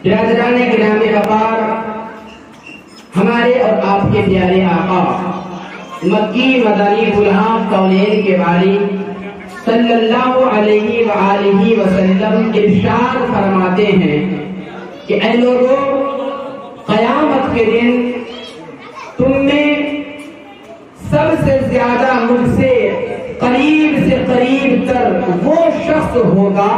برادران گرامی وقار، ہمارے اور آپ کے پیارے آقا مکی مدنی غلام کونین کے باری صلی اللہ علیہ وآلہ وسلم ارشاد فرماتے ہیں کہ اے لوگوں، قیامت کے دن تم میں سب سے زیادہ مجھ سے قریب تر وہ شخص ہوگا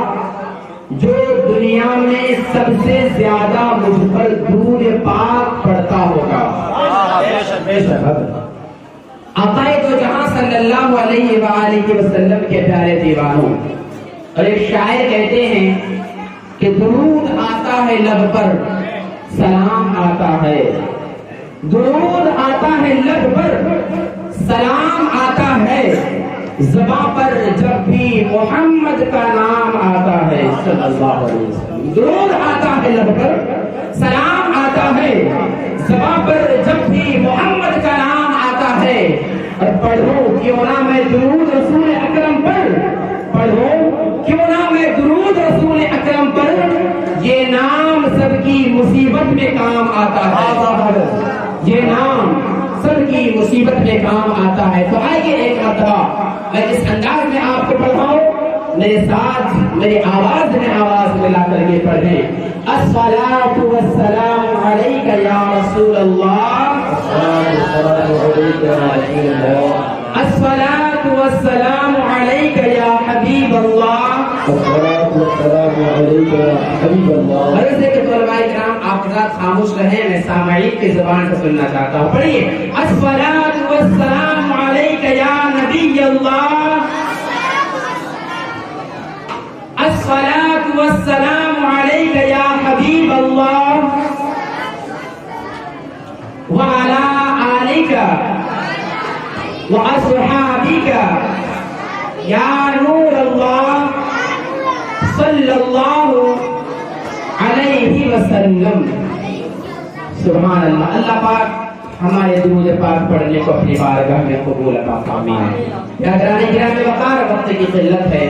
جو دنیا میں سب سے زیادہ مجھ پر درود پاک پڑھتا ہوگا۔ آقا دو جہاں صلی اللہ علیہ وآلہ وسلم کے پیارے دیوانوں، اور ایک شاعر کہتے ہیں کہ درود آتا ہے لب پر، سلام آتا ہے، درود آتا ہے لب پر، سلام آتا ہے، زباں پر جب بھی محمد کا نام آتا ہے صلی اللہ علیہ وسلم۔ درود آتا ہے لب پر، سلام آتا ہے، زباں پر جب بھی محمد کا نام آتا ہے۔ اور پڑھو کیوں نہ میں درود رسول اکرم پر، پڑھو کیوں نہ میں درود رسول اکرم پر، یہ نام سب کی مصیبت میں کام آتا ہے، یہ نام سب کی مصیبت میں کام آتا ہے۔ تو آئیے ایک مرتبہ میں اس انداز میں آپ کو پڑھاؤں، میرے ساتھ میری آواز میں آواز ملا کر کے پڑھیں۔ الصلاۃ والسلام علیک یا رسول اللہ، الصلاۃ والسلام علیک یا حبیب اللہ، غرض ہے کہ طلباء کرام آپ حضرات خاموش رہیں، میں سامعین کی زبان سے سننا چاہتا ہوں۔ پڑھیے، الصلاۃ والسلام علیک یا نبی اللہ، الصلاۃ والسلام علیک یا حبیب اللہ، وعلی آلک واصحابک یا نور اللہ صلی اللہ علیہ وسلم۔ سبحان اللہ۔ اللہ پاک ہمارے درود پاک پڑھنے کو اپنی بارگاہ میں قبول عطا فرمائے۔ برادران گرامی وقار، وقت کی قلت ہے،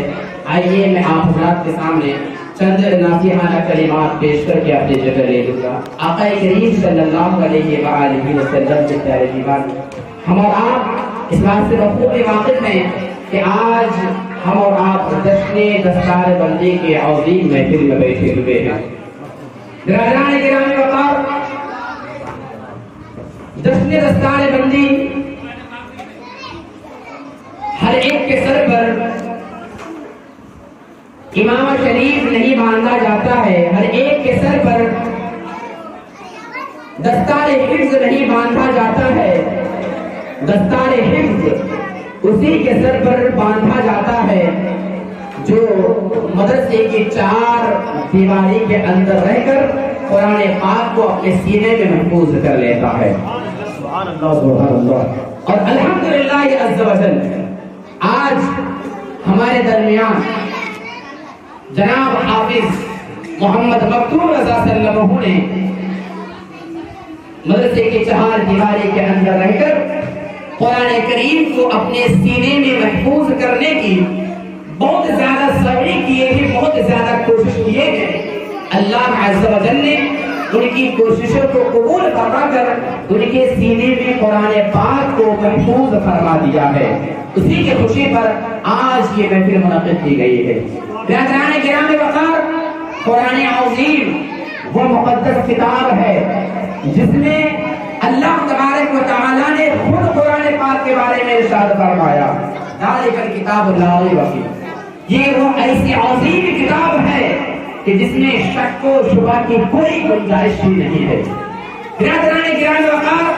آئیے میں آپ حضرات کے سامنے چند ناصحانہ کلمات پیش کر کے اپنی جگہ لے لوں گا۔ آقا کریم صلی اللہ علیہ وآلہ وسلم کے پیارے دیوان، ہم اور آپ اس بات سے بخوبی واقف ہیں کہ آج ہم اور آپ جشن دستار بندی کے عظیم محفل میں بیٹھے ہوئے ہیں۔ برادران گرامی وقار، جشن دستار بندی ہر ایک کے سر پر امام شریف نہیں باندھا جاتا ہے، ہر ایک کے سر پر دستار حفظ نہیں باندھا جاتا ہے، دستار حفظ اسی کے سر پر باندھا جاتا ہے جو مدرسے کی چار دیواری کے اندر رہ کر قرآن پاک کو اپنے سینے میں محفوظ کر لیتا ہے۔ اور الحمدللہ عز و جل آج ہمارے درمیان جناب حافظ محمد مکتوم رضا صلی اللہ علیہ وسلم نے مدرسے کی چار دیواری کے اندر رہ کر قرآن کریم کو اپنے سینے میں محفوظ کرنے کی بہت زیادہ سعی کیے ہیں، بہت زیادہ کوشش کیے ہیں۔ اللہ عز و جل نے ان کی کوششوں کو قبول فرما کر ان کے سینے میں قرآن پاک کو محفوظ فرما دیا ہے۔ اسی کی خوشی پر آج یہ محفل منعقد کی گئی ہے۔ برادران گرامی وقار، قرآن عظیم وہ مقدس کتاب ہے جس میں اللہ تبارک و تعالی نے خود قرآن پاک کے بارے میں ارشاد فرمایا، ذالک الکتاب لا ریب فیہ، یہ وہ ایسی عظیم کتاب ہے کہ جس میں شک و شبہ کی کوئی گنجائش ہی نہیں ہے۔ برادران گرامی وقار،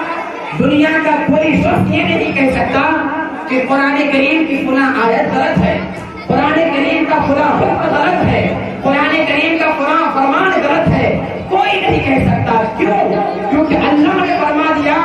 دنیا کا کوئی شخص یہ نہیں کہہ سکتا کہ قرآن کریم کی فلاں آیت غلط ہے، قرآن کریم کا فلاں حکم غلط ہے، قرآن کریم کا فلاں فرمان غلط ہے، کوئی نہیں کہہ سکتا۔ کیوں؟ کیونکہ اللہ نے فرما دیا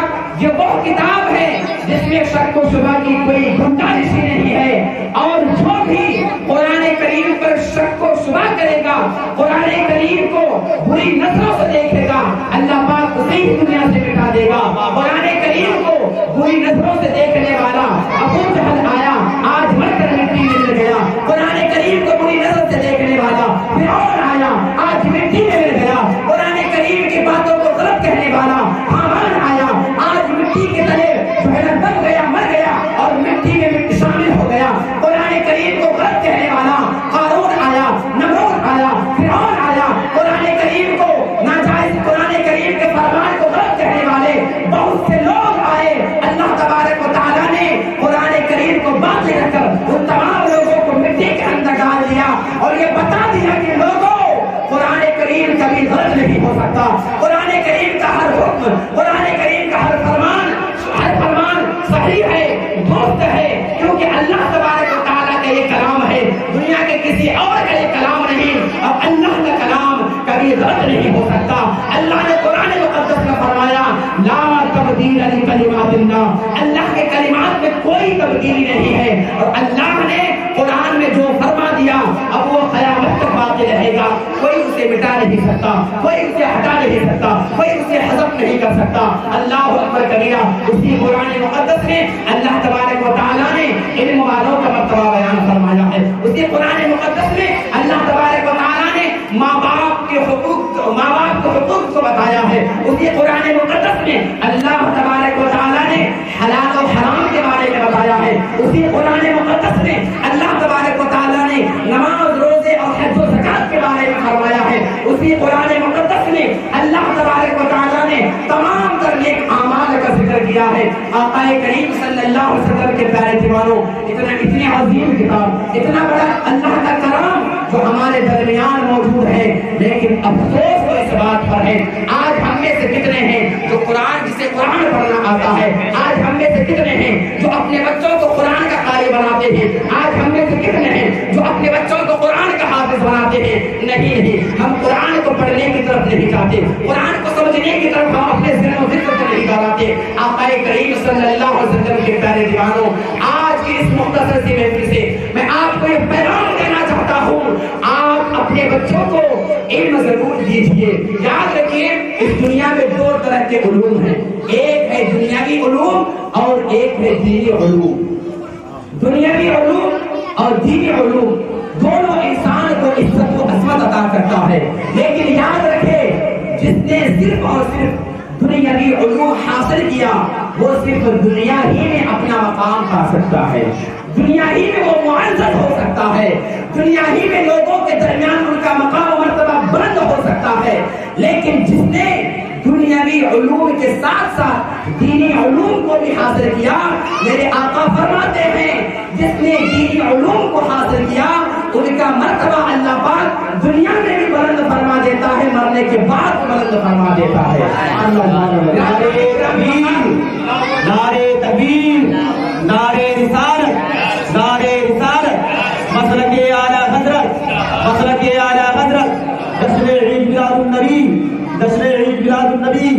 یہ وہ کتاب ہے جس میں شک و شبہ کی کوئی گنجائش ہی نہیں ہے، اور جو بھی قرآن کریم پر شک و شبہ کرے گا، قرآن کریم کو بری نظروں سے دیکھے گا، اللہ پاک اسے ہی دنیا سے مٹا دے گا۔ قرآن کریم کو بری نظروں سے دیکھنے والا ابو جہل آیا، آج مر کر مٹی میں مل گیا۔ قرآن کریم کو بری نظر سے دیکھنے والا فرعون آیا، آج مٹی میں مل گیا۔ قرآن اور یہ بتا دیا کہ لوگوں قرآن کریم کبھی غلط نہیں ہو سکتا. قرآن کریم کا ہر حکم، قرآن کریم کا ہر فرمان صحیح ہے، درست ہے، کیونکہ اللہ تبارک و تعالیٰ کا یہ کلام ہے، دنیا کے کسی اور کا یہ کلام نہیں. اور اللہ کا کلام کبھی غلط نہیں ہو سکتا. اللہ نے قرآن مقدس میں فرمایا لا تبدیل لکلمات اللہ، اللہ کے کلمات میں کوئی تبدیلی نہیں ہے. اور اللہ نے قرآن میں جو فرما دیا اب وہ قیامت تک باقی رہے گا. کوئی اسے مٹا نہیں سکتا، کوئی اسے ہٹا نہیں سکتا، کوئی اسے حذف نہیں کر سکتا. اللہ اکبر کبیرہ. اسی قرآن مقدس میں اللہ تبارک و تعالیٰ نے علم والوں کا مرتبہ بیان فرمایا ہے. اسی قرآن مقدس میں اللہ تبارک و تعالیٰ نے ماں باپ کے حقوق کو بتایا ہے. اسی قرآن مقدس میں اللہ تبارک و تعالیٰ نے حلال و حرام کے بارے میں بتایا ہے. اسی قرآن مقدس میں اللہ تبارک و تعالیٰ نے نماز، روزے اور حج و زکات کے بارے میں فرمایا ہے. اسی قرآن مقدس میں اللہ تبارک و تعالیٰ نے تمام تر نیک اعمال کا ذکر کیا ہے. آقا کریم صلی اللہ علیہ وسلم کے پیارے دیوانوں، اتنی عظیم کتاب، اتنا بڑا اللہ کا کرام جو ہمارے درمیان موجود ہے، لیکن افسوس تو اس بات پر ہے آج ہم میں سے کتنے ہیں جو قرآن، جسے قرآن پڑھنا آتا ہے، آج ہم میں سے کتنے ہیں جو اپنے بچوں کو قرآن کا قاری بناتے ہیں؟ آج ہم میں سے کتنے ہیں جو اپنے بچوں کو قرآن کا حافظ بناتے ہیں؟ نہیں، ہم قرآن کو پڑھنے کی طرف نہیں جاتے، قرآن کو سمجھنے کی طرف ہم اپنے ذہن و فکر کو نہیں ڈالاتے. آقا کریم صلی اللہ علیہ وسلم کے پیارے دیوانوں، آج کی اس مختصر سی محفل سے میں آپ کو یہ پیغام دینا چاہتا ہوں، آپ اپنے بچوں کو علم ضرور دیجیے. یاد رکھیے اس دنیا میں دو طرح کے علوم ہیں، ایک ہے دنیاوی علوم اور ایک ہے دینی علوم. دنیاوی علوم اور دینی علوم دونوں انسان کو عزت و عظمت عطا کرتا ہے، لیکن یاد رکھے جس نے صرف اور صرف دنیاوی علوم حاصل کیا وہ صرف دنیا ہی میں اپنا مقام پا سکتا ہے، دنیا ہی میں وہ معزز ہو سکتا ہے، دنیا ہی میں لوگوں کے درمیان ان کا مقام و مرتبہ بلند ہو سکتا ہے. لیکن جس نے دنیاوی علوم کے ساتھ ساتھ دینی علوم کو بھی حاصل کیا، میرے آقا فرماتے ہیں جس نے دینی علوم کو حاصل کیا ان کا مرتبہ اللہ پاک دنیا میں بھی بلند فرما دیتا ہے، مرنے کے بعد بلند فرما دیتا ہے. نعرے تکبیر، نعرے تکبیر، نعرے رسالت، نعرے رسالت، مسلک اعلیٰ حضرت، مسلک اعلیٰ حضرت، جشن عید میلاد النبی، جشن عید میلاد النبی،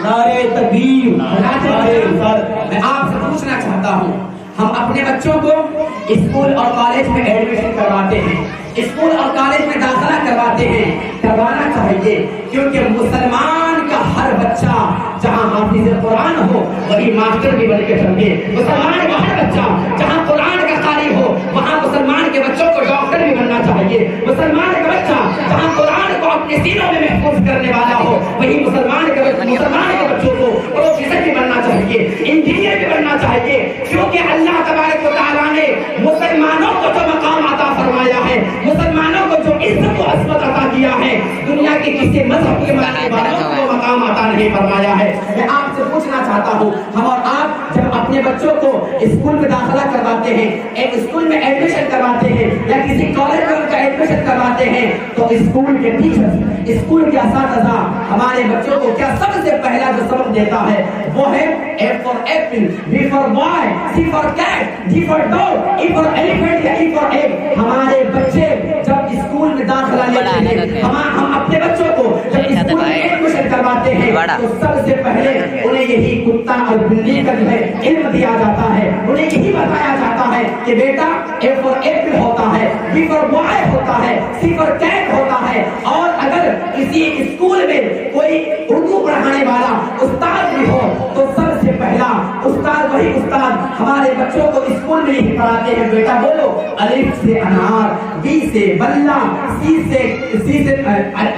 نعرے تکبیر، نعرے رسالت. میں آپ سے پوچھنا چاہتا ہوں، ہم اپنے بچوں کو اسکول اور کالج میں ایڈمیشن کرواتے ہیں، اسکول اور کالج میں داخلہ کرواتے ہیں، کروانا چاہیے، کیونکہ مسلمان کا ہر بچہ جہاں حافظ قرآن ہو وہی ماسٹر بھی بن کے چلے. مسلمان کا ہر بچہ جہاں قرآن کا قاری ہو وہاں مسلمان کے بچوں کو ڈاکٹر بھی بننا چاہیے. مسلمان کا بچہ جہاں قرآن کو اپنے سینوں میں محفوظ کرنے والا ہو وہی مسلمان کے بچوں کو پروفیسر بھی بننا چاہیے، انجینئر بھی بننا چاہیے، کیونکہ اللہ تبارک و تعالیٰ نے مسلمانوں کو جو مقام عطا فرمایا ہے، مسلمانوں کو جو عزت و عظمت عطا کیا ہے، دنیا کے کسی مذہب کے ماننے والوں کو مقام عطا نہیں فرمایا ہے. میں آپ سے پوچھنا چاہتا ہوں، ہم اور آپ جب اپنے بچوں کو اسکول میں داخلہ کرواتے ہیں، ایک اسکول میں ایڈمیشن کرواتے ہیں یا کسی کالج میں ان کا ایڈمیشن کرواتے ہیں، تو اسکول کے ٹیچر، اسکول کے اساتذہ ہمارے بچوں کو کیا سب سے پہلا جو سبق دیتا ہے وہ ہے A for apple, B for boy, C for cat, D for dog, E for elephant یا E for egg. ہمارے بچے جب اسکول میں داخلہ لیتے ہیں، ہم اپنے بچوں کو جب اسکول میں ایڈمیشن کرواتے ہیں تو سب سے پہلے انہیں یہی کتا اور بلی کا جو ہے علم دیا جاتا ہے، انہیں یہی بتایا جاتا ہے کہ بیٹا A for apple ہوتا ہے، B for boy ہوتا ہے، C for cat ہوتا ہے. اور اگر کسی اسکول میں کوئی اردو پڑھانے والا استاد بھی ہو تو سب سے پہلا استاد وہی استاد ہمارے بچوں کو اسکول میں ہی پڑھاتے ہیں. بیٹا بولو الف سے انار، بی سے بلہ، سی سے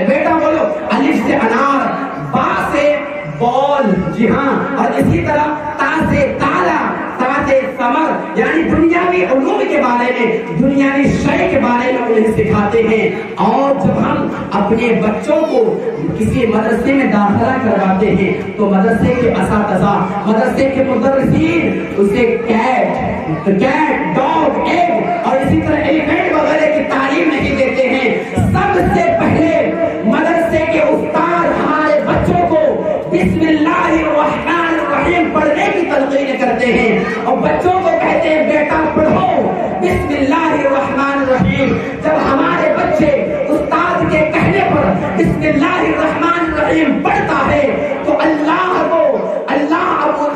بیٹا بولو الف سے انار، با سے بال، جی ہاں، اور اسی طرح تا سے تالا، تا سے ثمر، یعنی دنیاوی علوم کے بارے میں، دنیاوی شے کے بارے میں انہیں سکھاتے ہیں. اور جب ہم اپنے بچوں کو کسی مدرسے میں داخلہ کرواتے ہیں تو مدرسے کے اساتذہ، مدرسے کے مدرسین اسے کیٹ، ڈاگ، ایگ اور اسی طرح ایلیفینٹ وغیرہ کی تعلیم نہیں جب ہمارے بچے استاد کے کہنے پر بسم اللہ الرحمن الرحیم پڑھتا ہے تو اللہ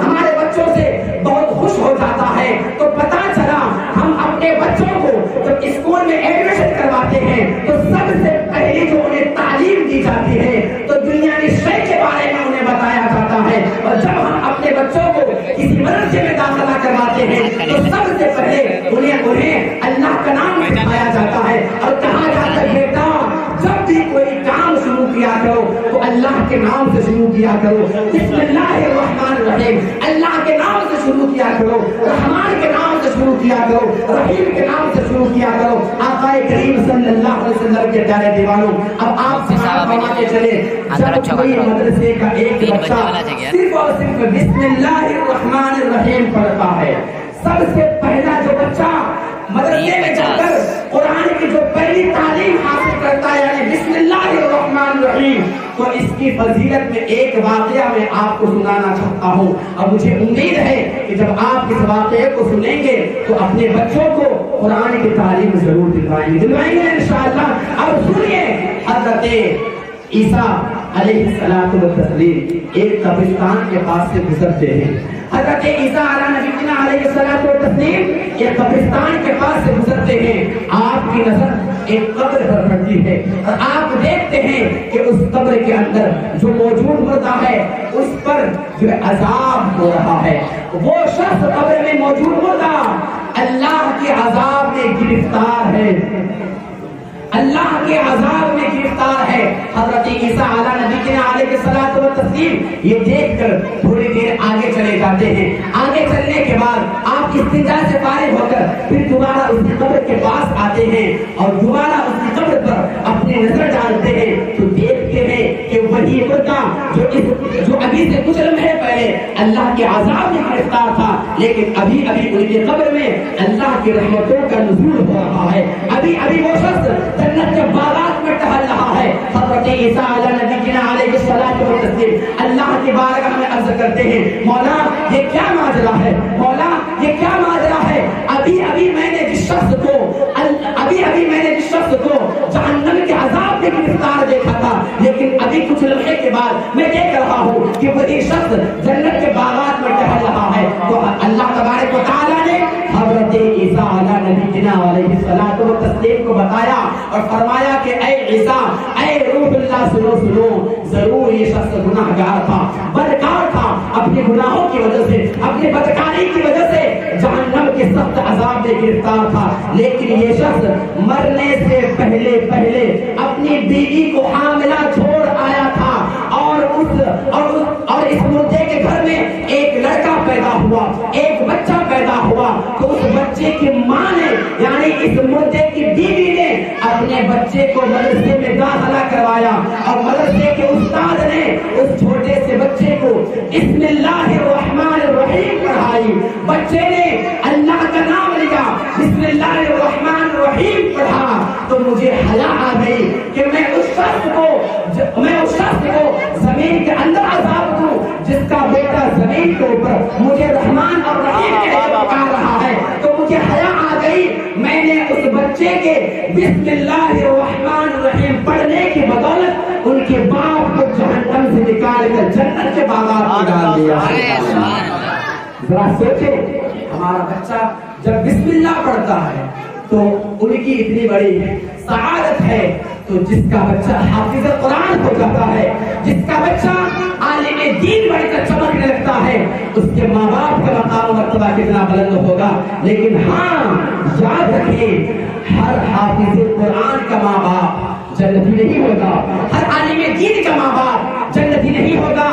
ہمارے بچوں سے بہت خوش ہو جاتا ہے. تو پتا چلا ہم اپنے بچوں کو جب اسکول میں ایڈمیشن کرواتے ہیں تو سب سے پہلے جو انہیں تعلیم دی جاتی ہے تو دنیا کے شے کے بارے میں انہیں بتایا جاتا ہے. اور جب ہم اپنے بچوں کو کسی مدرسے میں داخلہ کرواتے ہیں تو سب سے پہلے انہیں اللہ کا نام سکھایا جاتا ہے اور کہا جاتا ہے بیٹا جب بھی کوئی کام شروع کیا کرو تو اللہ کے نام سے شروع کیا کرو. بسم اللہ الرحمن الرحیم اللہ کے نام سے شروع کیا کرو, رحمان کے نام سے شروع کیا کرو, رحیم کے نام سے شروع کیا کرو. آقا کریم صلی اللہ علیہ وسلم کے پیارے دیوانوں, اب آپ فرماتے چلے جب کوئی مدرسے کا ایک بچہ صرف اور صرف بسم اللہ الرحمن الرحیم پڑھتا ہے, سب سے پہلا جو بچہ مدرسے میں جا کر قرآن کی جو پہلی تعلیم حاصل کرتا ہے یعنی بسم اللہ الرحمن الرحیم, تو اس کی فضیلت میں ایک واقعہ میں آپ کو سنانا چاہتا ہوں. اور مجھے امید ہے کہ جب آپ اس واقعے کو سنیں گے تو اپنے بچوں کو قرآن کی تعلیم ضرور دلوائیں گے انشاءاللہ. اب سنیے, حضرت عیسیٰ علیہ السلام ایک قبرستان کے پاس سے گزرتے ہیں. حضرت عیسیٰ علیہ السلام ایک قبرستان کے پاس سے گزرتے ہیں. آپ کی نظر ایک قبر پر پڑتی ہے اور آپ دیکھتے ہیں کہ اس قبر کے اندر جو موجود مردہ ہے اس پر جو عذاب ہو رہا ہے. وہ شخص قبر میں موجود مردہ اللہ کے عذاب میں گرفتار ہے, اللہ کے عذاب میں گرفتار ہے. حضرت عیسیٰ علیہ السلام یہ دیکھ کر تھوڑی دیر آگے چلے جاتے ہیں. آگے چلنے کے بعد آپ استنجا سے فارغ ہو کر پھر دوبارہ اس کی قبر کے پاس آتے ہیں اور دوبارہ اس کی قبر پر اپنی نظر ڈالتے ہیں تو دیکھتے ہیں کہ وہی مردہ جو ابھی سے کچھ لمحے پہلے اللہ کے عذاب میں گرفتار تھا لیکن ابھی ابھی ان کی قبر میں اللہ کی رحمتوں کا نزول ہو رہا ہے. ابھی ابھی وہ شخص جنت کے باغات میں ٹہل رہا ہے. حضرت عیسیٰ علیہ السلام اللہ کی بارگاہ میں عرض کرتے ہیں مولا یہ کیا ماجرا ہے, مولا یہ کیا ماجرا ہے. ابھی ابھی میں نے جس شخص کو جہنم کے عذاب میں گرفتار دیکھا تھا لیکن ابھی کچھ لمحے کے بعد میں دیکھ رہا ہوں کہ وہی شخص جنت کے باغات میں ٹہل رہا ہے. تو اللہ تبارک و تعالیٰ نے حضرت عیسیٰ علیہ السلام کو بتایا اور فرمایا کہ اے عیسیٰ, اے روح اللہ سنو ضرور یہ شخص گناہگار تھا, بدکار تھا, اپنے گناہوں کی وجہ سے اپنی بدکاری کی وجہ سے جہنم کے سخت عذاب میں گرفتار تھا. لیکن یہ شخص مرنے سے پہلے اپنی بیوی کو حاملہ چھوڑ آیا تھا اور اس مردے کے گھر میں ایک لڑکا پیدا ہوا, ایک بچہ پیدا ہوا. تو اس بچے کی ماں نے یعنی اس مردے کی بیوی نے اپنے بچے کو مدرسے میں داخلہ کروایا اور مدرسے کے استاد نے اس چھوٹے سے بچے کو بسم اللہ الرحمن الرحیم پڑھائی. بچے نے اللہ کا نام لیا, بسم اللہ الرحمن الرحیم پڑھا تو مجھے حیا آ گئی کہ میں اس شخص کو زمین کے اندر عذاب دوں جس کا بیٹا زمین کے اوپر مجھے رحمان اور رحیم کے لیے پکار رہا ہے. تو مجھے حیا آ گئی, میں نے اس بچے کے بسم اللہ الرحمن الرحیم پڑھنے کی بدولت ان کے باپ کو جہنم سے نکال کر جنت کے باغات میں ڈال دیا. ذرا سوچے, ہمارا بچہ جب بسم اللہ پڑھتا ہے تو ان کی اتنی بڑی سعادت ہے. تو جس کا بچہ حافظ قرآن ہو جاتا ہے, جس کا بچہ عالم دین بڑھ کر چمکنے لگتا ہے, اس کے ماں باپ کا مقام و مرتبہ کتنا بلند ہوگا. لیکن ہاں یاد رکھیں, ہر حافظ قرآن کا ماں باپ جنتی نہیں ہوگا, ہر عالم دین کا ماں باپ جنتی نہیں ہوگا.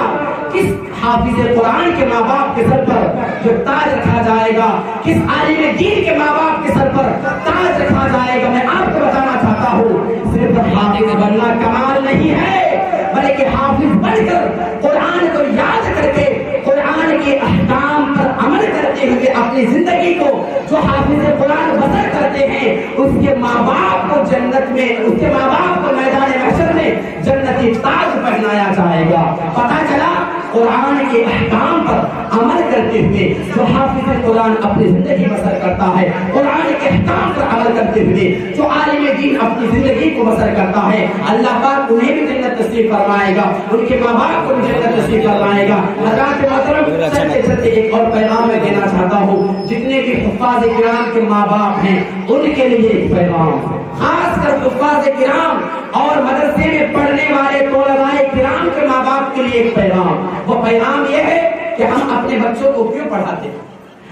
کس حافظ قرآن کے ماں باپ کے سر پر جو تاج رکھا جائے گا, کس عالم دین کے ماں باپ کے سر پر تاج رکھا جائے گا, میں آپ کو بتانا چاہتا ہوں صرف حافظ بننا کمال نہیں ہے بلکہ حافظ بن کر قرآن کو یاد کر کے قرآن کے احکام پر عمل کرتے ہوئے اپنی زندگی کو جو حافظ قرآن بسر کرتے ہیں اس کے ماں باپ کو جنت میں, اس کے ماں باپ کو میدان محشر میں جنتی تاج پہنایا جائے گا. پتہ چلا قرآن کے احکام پر عمل کرتے ہوئے جو حافظ قرآن اپنی زندگی بسر کرتا ہے، قرآن کے احکام پر عمل کرتے ہوئے جو عالم دین اپنی زندگی کو بسر کرتا ہے، اللہ پاک انہیں بھی جنت نصیب فرمائے گا، ان کے ماں باپ کو بھی جنت نصیب فرمائے گا۔ حضرات محترم، چلتے چلتے ایک اور پیغام میں دینا چاہتا ہوں، جتنے بھی حفاظ کرام کے ماں باپ ہیں ان کے لیے ایک پیغام، خاص کر حفاظ کرام اور مدرسے میں پڑھنے والے طلباء کرام کے ماں باپ کے لیے ایک پیغام۔ وہ پیغام یہ ہے کہ ہم اپنے بچوں کو کیوں پڑھاتے ہیں،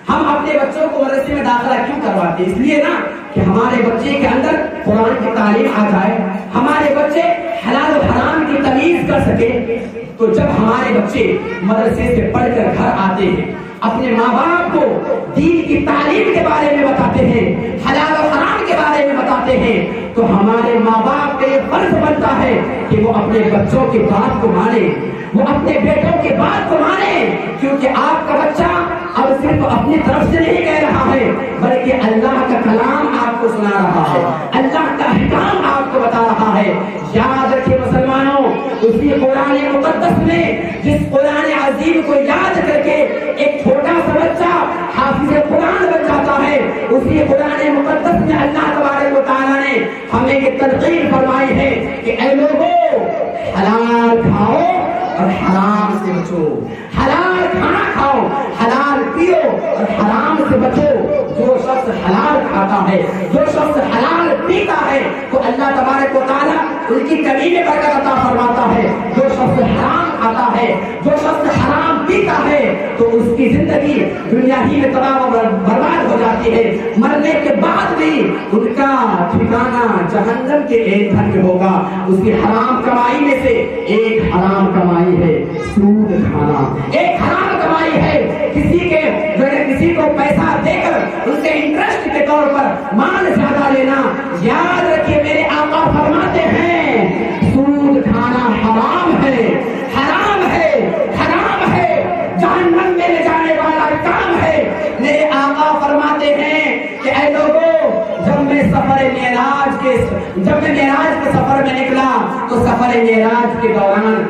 ہم اپنے بچوں کو مدرسے میں داخلہ کیوں کرواتے ہیں؟ اس لیے نا کہ ہمارے بچے کے اندر قرآن کی تعلیم آ جائے، ہمارے بچے حلال و حرام کی تمیز کر سکے۔ تو جب ہمارے بچے مدرسے سے پڑھ کر گھر آتے ہیں، اپنے ماں باپ کو دین کی تعلیم کے بارے میں بتاتے ہیں، حلال و حرام کے بارے میں بتاتے ہیں، تو ہمارے ماں باپ کا یہ فرض بنتا ہے کہ وہ اپنے بچوں کی بات کو مانے، وہ اپنے بیٹوں کی بات کو مانے، کیونکہ آپ کا بچہ اب صرف اپنی طرف سے نہیں کہہ رہا ہے بلکہ اللہ کا کلام آپ کو سنا رہا ہے، اللہ کا احکام آپ کو بتا رہا ہے۔ یاد رکھیں مسلمانوں، اسی قرآن مقدس میں جس قرآن عظیم کو یاد کر کے ایک چھوٹا سا بچہ حافظ قرآن بن جاتا ہے، اسی قرآن مقدس میں اللہ تبارک و تعالیٰ نے ہمیں یہ تلقین فرمائی ہے کہ اے لوگوں، حلال کھاؤ اور حرام سے بچو، حلال کھانا کھاؤ، حلال پیو اور حرام سے بچو۔ جو شخص حلال کھاتا ہے، جو شخص حلال پیتا ہے تو اللہ تبارک و تعالیٰ ان کی کمی میں برکت عطا فرماتا ہے۔ جو شخص حرام کھاتا ہے، جو شخص حرام پیتا ہے تو اس کی زندگی دنیا ہی میں تباہ و برباد ہو جاتی ہے، مرنے کے بعد بھی ان کا ٹھکانہ جہنم کے ایندھن میں ہوگا۔ اس کی حرام کمائی میں سے ایک حرام کمائی ہے سود کھانا، ایک حرام کمائی ہے کسی کو پیسہ دے کر ان سے انٹرسٹ کے طور پر مال زیادہ لینا۔ یاد رکھیے میرے آقا فرماتے ہیں سود کھانا حرام ہے، حرام ہے، حرام ہے، جہنم میں لے جانے والا کام ہے۔ میرے آقا فرماتے ہیں کہ اے لوگوں، جب میں معراج کے سفر میں نکلا تو سفر معراج کے دوران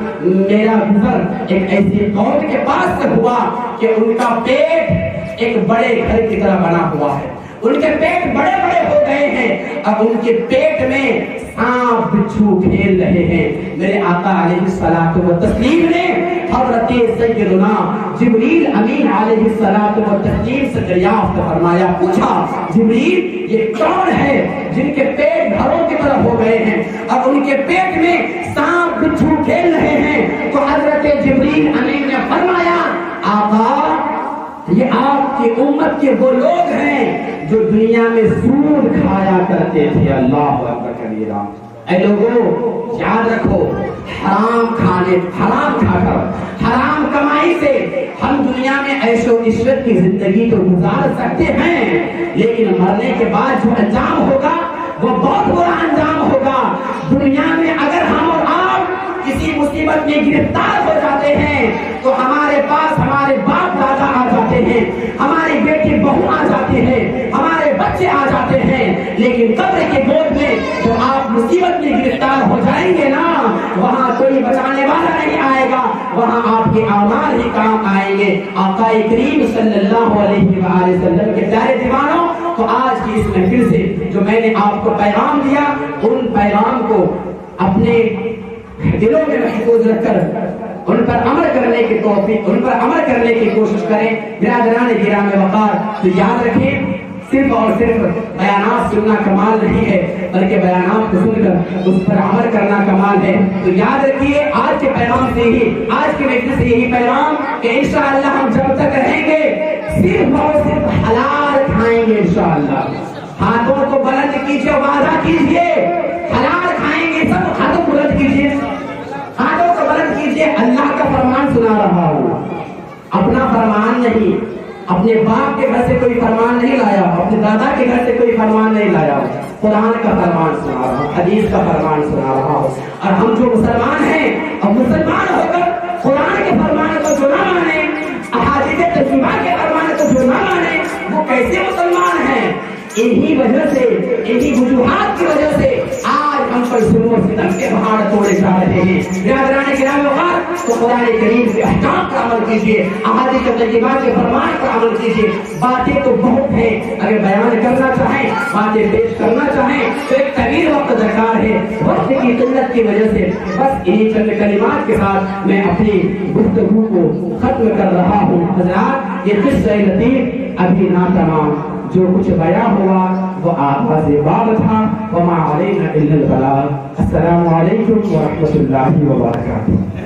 میرا گزر ایک ایسی قوم کے پاس سے ہوا کہ ان کا پیٹ ایک بڑے گھر کی طرح بنا ہوا ہے، ان کے پیٹ بڑے بڑے ہو گئے ہیں، اب ان کے پیٹ میں سانپ بچھو کھیل رہے ہیں۔ میرے آقا علیہ الصلوۃ والتسلیم نے حضرت سیدنا جبریل امین علیہ الصلوۃ والتسلیم سے دریافت فرمایا، پوچھا جبریل یہ کون ہے جن کے پیٹ گھروں کی طرح ہو گئے ہیں، اب ان کے پیٹ میں سانپ بچھو کھیل رہے ہیں؟ تو حضرت جبریل امین نے فرمایا آقا یہ آپ کی امت کے وہ لوگ ہیں جو دنیا میں سود کھایا کرتے تھے۔ اللہ اکبر کبیرہ۔ اے لوگوں یاد رکھو، حرام کھا کر حرام کمائی سے ہم دنیا میں عیش و عشرت کی زندگی تو گزار سکتے ہیں، لیکن مرنے کے بعد جو انجام ہوگا وہ بہت برا انجام ہوگا۔ دنیا میں اگر ہم اور آپ کسی مصیبت میں گرفتار ہو جاتے ہیں تو ہمارے پاس ہمارے باپ دادا آ جاتے ہیں، ہماری بیٹی بہو آ جاتی ہے، ہمارے بچے آ جاتے ہیں، لیکن قبر کے گود میں جو آپ مصیبت میں گرفتار ہو جائیں گے نا، وہاں کوئی بچانے والا نہیں آئے گا، وہاں آپ کے اعمال ہی کام آئیں گے۔ آقا کریم صلی اللہ علیہ وآلہ وسلم کے پیارے دیوانوں، تو آج کی اس محفل سے جو میں نے آپ کو پیغام دیا، ان پیغام کو اپنے دلوں میں محفوظ رکھ کر ان پر عمل کرنے کی توفیق، ان پر عمل کرنے کی کوشش کریں۔ برادران گرام وقار، تو یاد رکھیں صرف اور صرف بیانات سننا کمال نہیں ہے بلکہ بیانات کو سن کر اس پر عمل کرنا کمال ہے۔ تو یاد رکھیے آج کے پیغام سے ہی، آج کے مجلس سے یہی پیغام کہ انشاءاللہ ہم جب تک رہیں گے صرف اور صرف حلال کھائیں گے انشاءاللہ۔ ہاتھوں کو بلند کیجیے، وعدہ کیجیے حلال کھائیں گے، سب ہاتھوں بلند کیجیے، ہاتھوں کو بلند کیجیے۔ اللہ کا فرمان سنا رہا ہوں، اپنا فرمان نہیں، اپنے باپ کے گھر سے کوئی فرمان نہیں لایا، اپنے دادا کے گھر سے کوئی فرمان نہیں لایا، قرآن کا فرمان سنا رہا ہوں، حدیث کا فرمان سنا رہا ہوں۔ اور ہم جو مسلمان ہیں، اور مسلمان ہو کر قرآن کے فرمان کو جو نہ مانے، احادیث تجربہ کے فرمان کو جو نہ مانے، وہ کیسے مسلمان ہیں؟ انہی وجہ سے، انہی وجوہات کی وجہ سے آج ہم پر ظلم و ستم کے پہاڑ توڑے جا رہے ہیں۔ برادران کرام وقار، تو قرآن قرآن کریم کے احکام پر عمل کیجیے، احادیث طیبہ کے فرمان پر عمل کیجیے۔ باتیں تو بہت ہیں، اگر بیان کرنا چاہیں، باتیں پیش کرنا چاہیں تو ایک طویل وقت درکار ہے۔ وقت کی قلت کی وجہ سے بس انہی چند کلمات کے ساتھ میں اپنی گفتگو کو ختم کر رہا ہوں۔ حضرات، یہ قصہ لطیف ابھی نہ تمام، جو کچھ بیان ہوا وہ آغاز باب تھا۔ وما علینا الا البلاغ۔ السلام علیکم ورحمۃ اللہ وبرکاتہ۔